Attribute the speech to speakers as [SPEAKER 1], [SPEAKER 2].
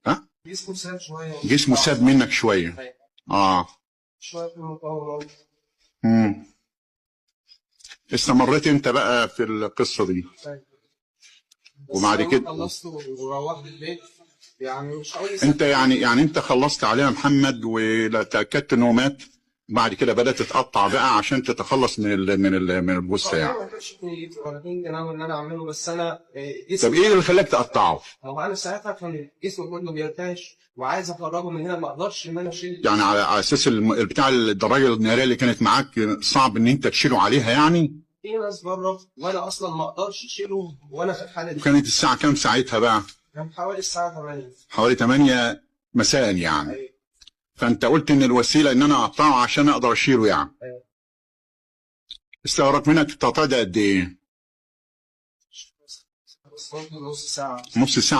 [SPEAKER 1] ها؟
[SPEAKER 2] جسمه ساب شويه.
[SPEAKER 1] جسمه ساب منك شويه.
[SPEAKER 2] شويه في المقاومه.
[SPEAKER 1] استمريت انت بقى في القصه دي. وبعد كده
[SPEAKER 2] خلصت وروحت البيت. يعني مش عاوز
[SPEAKER 1] انت يعني انت خلصت عليها محمد وتاكدت انه مات، بعد كده بدات تتقطع بقى عشان تتخلص من الجثه يعني.
[SPEAKER 2] ما كانش في نيتي ولا كنت ناوي ان انا اعمله، بس انا
[SPEAKER 1] طب ايه اللي خلاك تقطعه؟
[SPEAKER 2] هو انا ساعتها كان جسمي كله بيرتعش وعايز اخرجه من هنا، ما اقدرش ان انا اشيل.
[SPEAKER 1] يعني على اساس بتاع الدراجه الناريه اللي كانت معاك صعب ان انت تشيله عليها يعني؟
[SPEAKER 2] في ناس بره وانا اصلا ما اقدرش اشيله وانا في الحاله دي.
[SPEAKER 1] وكانت الساعه كام ساعتها بقى؟
[SPEAKER 2] كان حوالي الساعه 8.
[SPEAKER 1] حوالي 8 مساء يعني.
[SPEAKER 2] أيوة.
[SPEAKER 1] فانت قلت ان الوسيله ان انا اقطعه عشان اقدر اشيله يعني.
[SPEAKER 2] أيوة.
[SPEAKER 1] استغرق منك التقطيع ده قد ايه؟
[SPEAKER 2] نص ساعه.
[SPEAKER 1] نص ساعه